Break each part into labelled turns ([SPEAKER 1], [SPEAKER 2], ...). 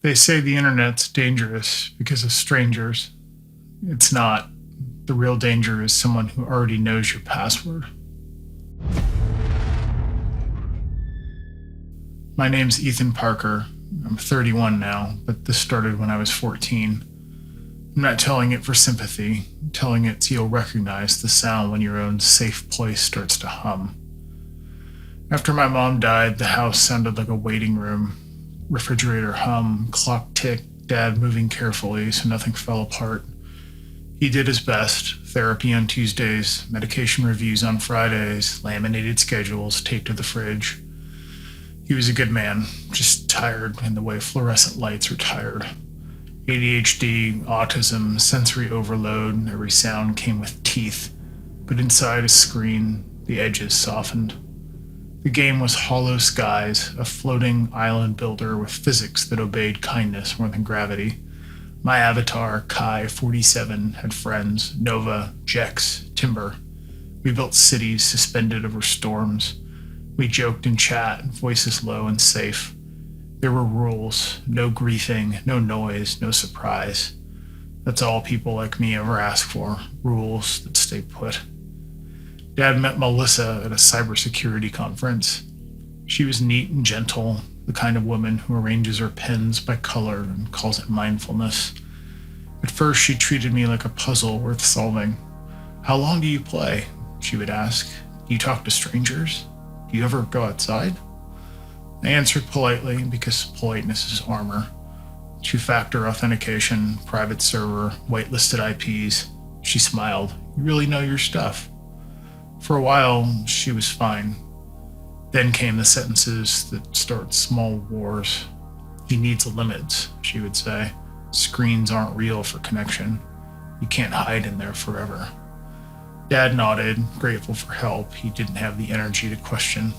[SPEAKER 1] They say the internet's dangerous because of strangers. It's not. The real danger is someone who already knows your password. My name's Ethan Parker. I'm 31 now, but this started when I was 14. I'm not telling it for sympathy. I'm telling it so you'll recognize the sound when your own safe place starts to hum. After my mom died, the house sounded like a waiting room. Refrigerator hum, clock tick, dad moving carefully so nothing fell apart. He did his best. Therapy on Tuesdays, medication reviews on Fridays, laminated schedules taped to the fridge. He was a good man, just tired in the way fluorescent lights are tired. ADHD, autism, sensory overload, every sound came with teeth. But inside a screen, the edges softened. The game was Hollow Skies, a floating island builder with physics that obeyed kindness more than gravity. My avatar, Kai 47, had friends, Nova, Jex, Timber. We built cities suspended over storms. We joked in chat, voices low and safe. There were rules, no griefing, no noise, no surprise. That's all people like me ever ask for, rules that stay put. Dad met Melissa at a cybersecurity conference. She was neat and gentle, the kind of woman who arranges her pens by color and calls it mindfulness. At first, she treated me like a puzzle worth solving. "How long do you play?" she would ask. "Do you talk to strangers? Do you ever go outside?" I answered politely because politeness is armor. Two-factor authentication, private server, whitelisted IPs. She smiled. "You really know your stuff." For a while, she was fine. Then came the sentences that start small wars. "He needs limits," she would say. "Screens aren't real for connection. You can't hide in there forever." Dad nodded, grateful for help. He didn't have the energy to question.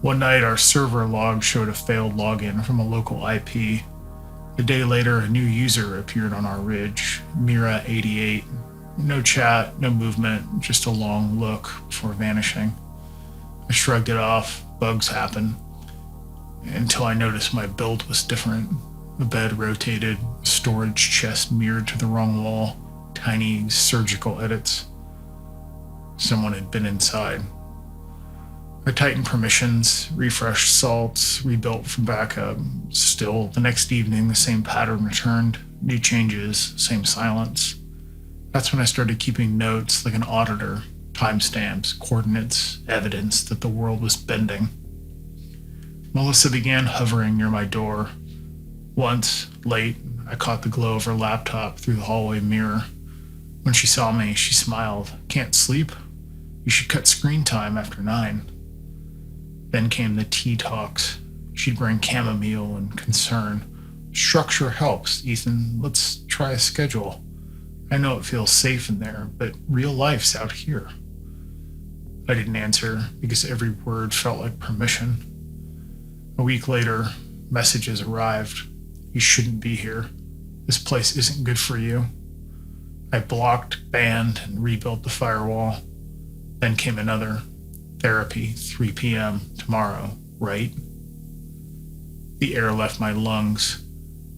[SPEAKER 1] One night, our server log showed a failed login from a local IP. A day later, a new user appeared on our ridge, Mira88. No chat, no movement, just a long look before vanishing. I shrugged it off. Bugs happen. Until I noticed my build was different. The bed rotated, a storage chest mirrored to the wrong wall, tiny surgical edits. Someone had been inside. I tightened permissions, refreshed salts, rebuilt from backup. Still, the next evening, the same pattern returned. New changes, same silence. That's when I started keeping notes like an auditor, timestamps, coordinates, evidence that the world was bending. Melissa began hovering near my door. Once, late, I caught the glow of her laptop through the hallway mirror. When she saw me, she smiled. "Can't sleep? You should cut screen time after 9. Then came the tea talks. She'd bring chamomile and concern. "Structure helps, Ethan. Let's try a schedule. I know it feels safe in there, but real life's out here." I didn't answer because every word felt like permission. A week later, messages arrived. "You shouldn't be here. This place isn't good for you." I blocked, banned, and rebuilt the firewall. Then came another. "Therapy, 3 p.m. tomorrow, right?" The air left my lungs.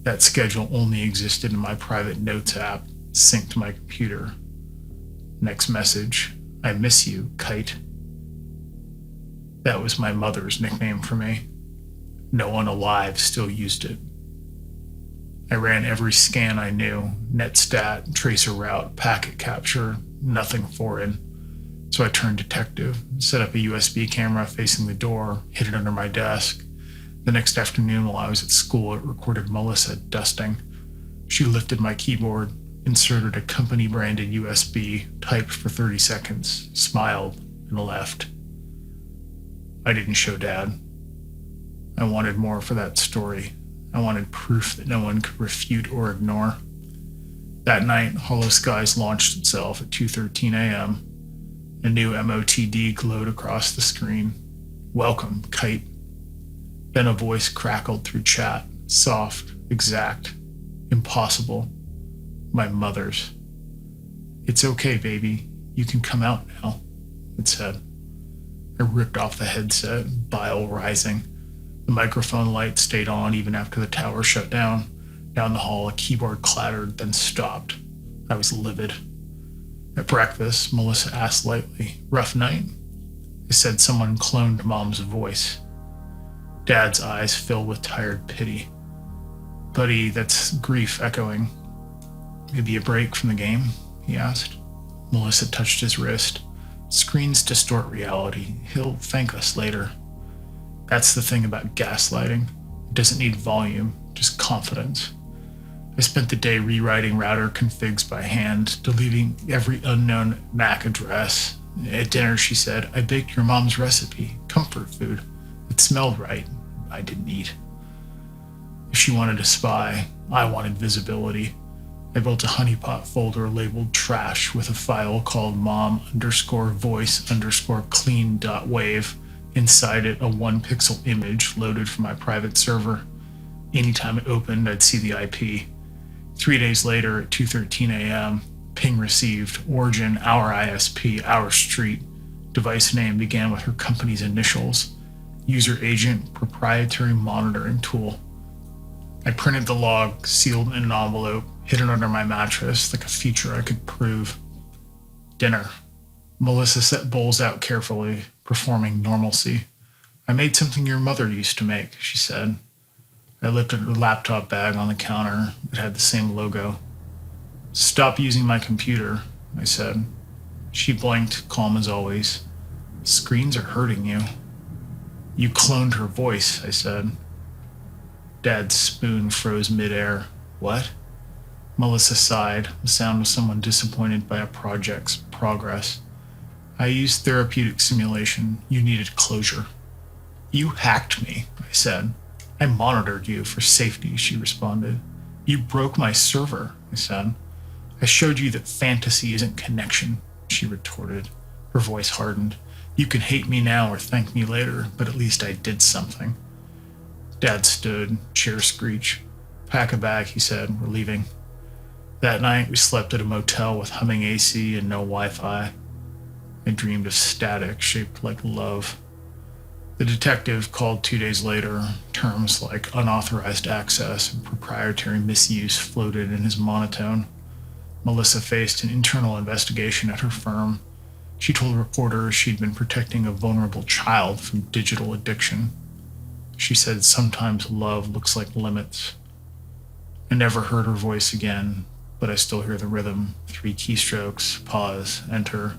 [SPEAKER 1] That schedule only existed in my private notes app, synced to my computer. Next message. "I miss you, Kite." That was my mother's nickname for me. No one alive still used it. I ran every scan I knew, netstat, tracer route, packet capture, nothing foreign. So I turned detective, set up a USB camera facing the door, hid it under my desk. The next afternoon while I was at school, it recorded Melissa dusting. She lifted my keyboard, inserted a company-branded USB, typed for 30 seconds, smiled, and left. I didn't show Dad. I wanted more for that story. I wanted proof that no one could refute or ignore. That night, Hollow Skies launched itself at 2:13 a.m. A new MOTD glowed across the screen. "Welcome, Kite." Then a voice crackled through chat, soft, exact, impossible. My mother's. "It's okay, baby. You can come out now," it said. I ripped off the headset, bile rising. The microphone light stayed on even after the tower shut down. Down the hall, a keyboard clattered, then stopped. I was livid. At breakfast, Melissa asked lightly, "Rough night?" I said someone cloned Mom's voice. Dad's eyes filled with tired pity. "Buddy, that's grief echoing." "Maybe a break from the game?" he asked. Melissa touched his wrist. "Screens distort reality. He'll thank us later." That's the thing about gaslighting. It doesn't need volume, just confidence. I spent the day rewriting router configs by hand, deleting every unknown MAC address. At dinner, she said, "I baked your mom's recipe, comfort food. It smelled right. I didn't eat." If she wanted to spy, I wanted visibility. I built a honeypot folder labeled trash with a file called mom_voice_clean.wave. Inside it, a 1-pixel image loaded from my private server. Anytime it opened, I'd see the IP. 3 days later, at 2:13 a.m., ping received, origin, our ISP, our street. Device name began with her company's initials. User agent, proprietary monitoring tool. I printed the log, sealed in an envelope, hid it under my mattress like a feature I could prove. Dinner. Melissa set bowls out carefully, performing normalcy. "I made something your mother used to make," she said. I lifted her laptop bag on the counter. It had the same logo. "Stop using my computer," I said. She blinked, calm as always. "Screens are hurting you." "You cloned her voice," I said. Dad's spoon froze midair. "What?" Melissa sighed, the sound of someone disappointed by a project's progress. "I used therapeutic simulation. You needed closure." "You hacked me," I said. "I monitored you for safety," she responded. "You broke my server," I said. "I showed you that fantasy isn't connection," she retorted. Her voice hardened. "You can hate me now or thank me later, but at least I did something." Dad stood, chair screech. "Pack a bag," he said. "We're leaving." That night, we slept at a motel with humming AC and no Wi-Fi. I dreamed of static shaped like love. The detective called 2 days later. Terms like unauthorized access and proprietary misuse floated in his monotone. Melissa faced an internal investigation at her firm. She told reporters she'd been protecting a vulnerable child from digital addiction. She said sometimes love looks like limits. I never heard her voice again, but I still hear the rhythm. 3 keystrokes, pause, enter.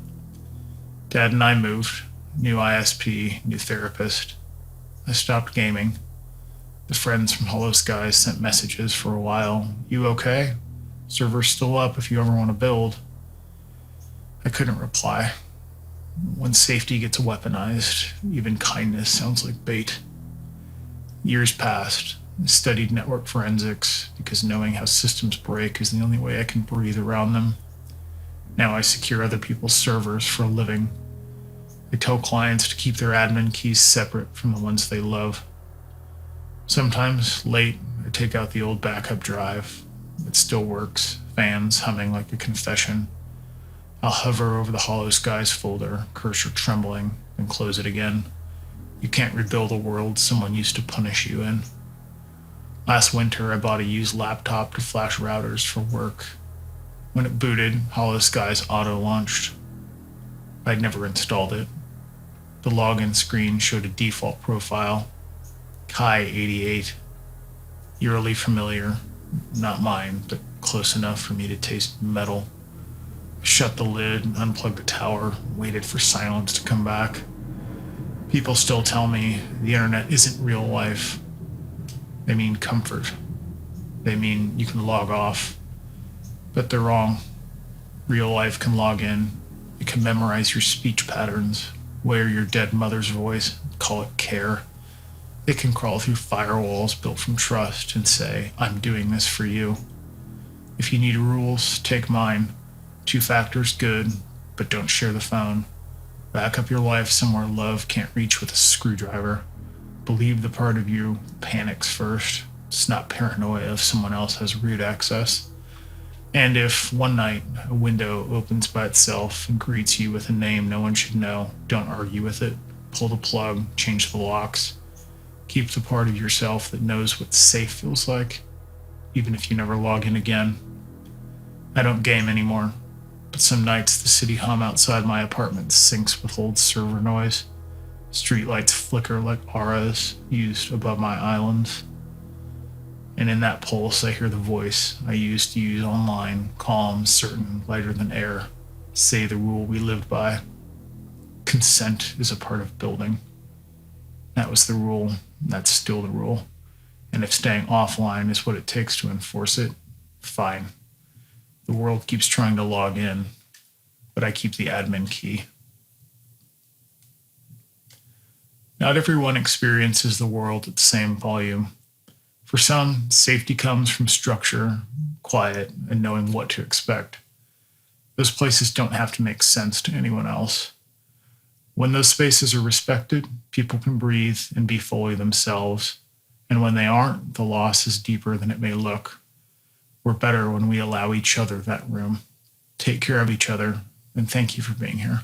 [SPEAKER 1] Dad and I moved. New ISP, new therapist. I stopped gaming. The friends from Hollow Skies sent messages for a while. "You okay? Server's still up if you ever want to build." I couldn't reply. When safety gets weaponized, even kindness sounds like bait. Years passed. I studied network forensics because knowing how systems break is the only way I can breathe around them. Now I secure other people's servers for a living. I tell clients to keep their admin keys separate from the ones they love. Sometimes, late, I take out the old backup drive. It still works, fans humming like a confession. I'll hover over the Hollow Skies folder, cursor trembling, and close it again. You can't rebuild a world someone used to punish you in. Last winter, I bought a used laptop to flash routers for work. When it booted, Hollow Skies auto-launched. I'd never installed it. The login screen showed a default profile, Kai88. Eerily familiar, not mine, but close enough for me to taste metal. I shut the lid, unplugged the tower, waited for silence to come back. People still tell me the internet isn't real life. They mean comfort. They mean you can log off. But they're wrong. Real life can log in. It can memorize your speech patterns, wear your dead mother's voice, call it care. It can crawl through firewalls built from trust and say, "I'm doing this for you." If you need rules, take mine. 2 factors good, but don't share the phone. Back up your life somewhere love can't reach with a screwdriver. Believe the part of you panics first. It's not paranoia if someone else has root access. And if one night a window opens by itself and greets you with a name no one should know, don't argue with it. Pull the plug, change the locks. Keep the part of yourself that knows what safe feels like, even if you never log in again. I don't game anymore, but some nights the city hum outside my apartment syncs with old server noise. Streetlights flicker like auras used above my islands. And in that pulse, I hear the voice I used to use online, calm, certain, lighter than air, say the rule we lived by. Consent is a part of building. That was the rule. That's still the rule. And if staying offline is what it takes to enforce it, fine. The world keeps trying to log in, but I keep the admin key. Not everyone experiences the world at the same volume. For some, safety comes from structure, quiet, and knowing what to expect. Those places don't have to make sense to anyone else. When those spaces are respected, people can breathe and be fully themselves. And when they aren't, the loss is deeper than it may look. We're better when we allow each other that room. Take care of each other, and thank you for being here.